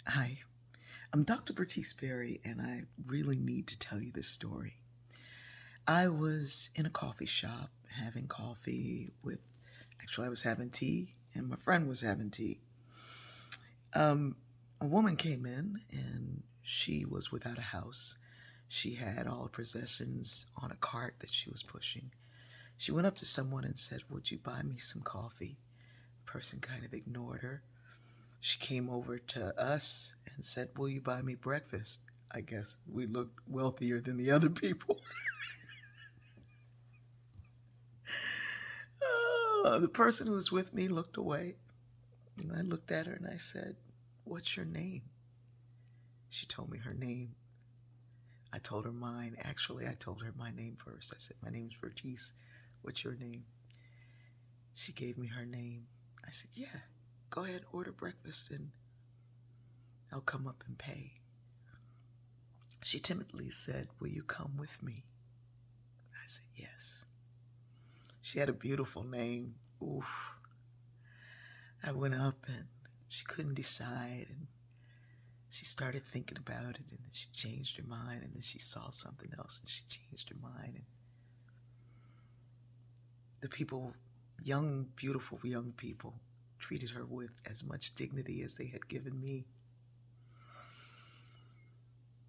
Hi, I'm Dr. Bertice Berry, and I really need to tell you this story. I was in a coffee shop having coffee with, actually, I was having tea, and my friend was having tea. Um, a woman came in, and she was without a house. She had all her possessions on a cart that she was pushing. She went up to someone and said, "Would you buy me some coffee?" The person kind of ignored her. She came over to us and said, "Will you buy me breakfast?" I guess we looked wealthier than the other people. The person who was with me looked away. And I looked at her and I said, "What's your name?" She told me her name. I told her mine. Actually, I told her my name first. I said, "My name's Bertice. What's your name?" She gave me her name. I said, "Yeah, go ahead, order breakfast and I'll come up and pay." She timidly said, "Will you come with me?" I said, "Yes." She had a beautiful name. Oof. I went up and she couldn't decide, and she started thinking about it, and then she changed her mind, and then she saw something else and she changed her mind. And the people, young, beautiful young people, treated her with as much dignity as they had given me.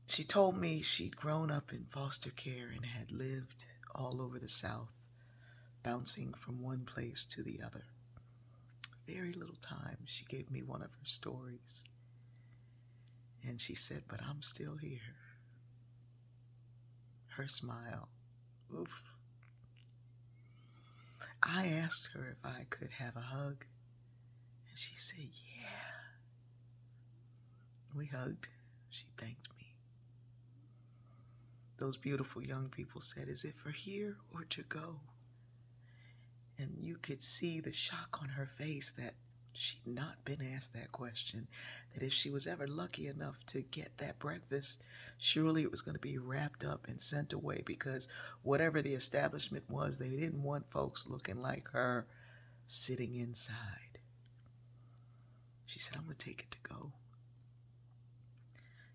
She told me she'd grown up in foster care and had lived all over the South, bouncing from one place to the other. Very little time, she gave me one of her stories. And she said, "But I'm still here." Her smile. Oof. I asked her if I could have a hug, and she said, "Yeah." We hugged. She thanked me. Those beautiful young people said, "Is it for here or to go?" And you could see the shock on her face that she'd not been asked that question, that if she was ever lucky enough to get that breakfast, surely it was going to be wrapped up and sent away, because whatever the establishment was, they didn't want folks looking like her sitting inside. She said, "I'm going to take it to go."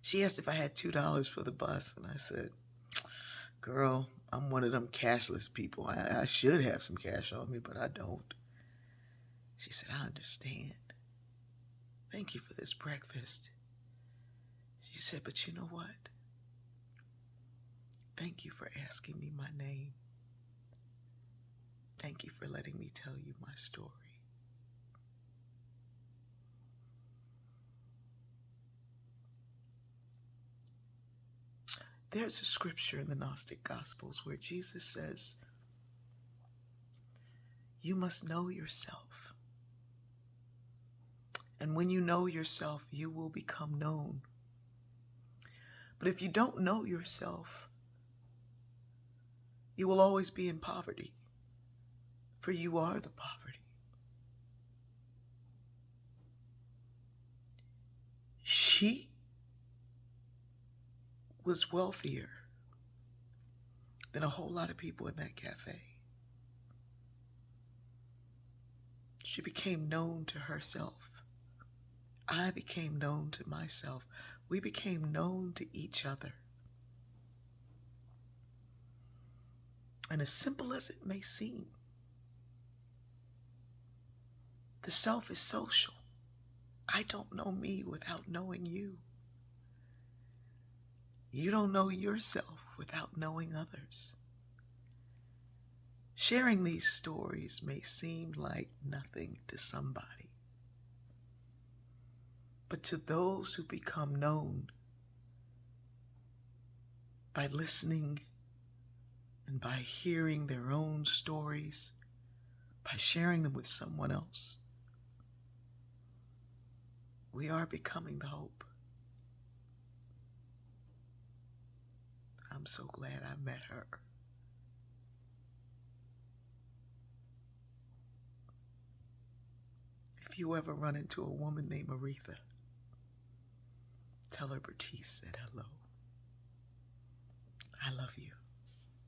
She asked if I had $2 for the bus, and I said, "Girl, I'm one of them cashless people. I should have some cash on me, but I don't." She said, "I understand. Thank you for this breakfast." She said, "But you know what? Thank you for asking me my name. Thank you for letting me tell you my story." There's a scripture in the Gnostic Gospels where Jesus says, "You must know yourself. And when you know yourself, you will become known. But if you don't know yourself, you will always be in poverty, for you are the poverty." She was wealthier than a whole lot of people in that cafe. She became known to herself. I became known to myself. We became known to each other. And as simple as it may seem, the self is social. I don't know me without knowing you. You don't know yourself without knowing others. Sharing these stories may seem like nothing to somebody, but to those who become known by listening and by hearing their own stories, by sharing them with someone else, we are becoming the hope. I'm so glad I met her. If you ever run into a woman named Aretha, tell her Bertice said hello. I love you.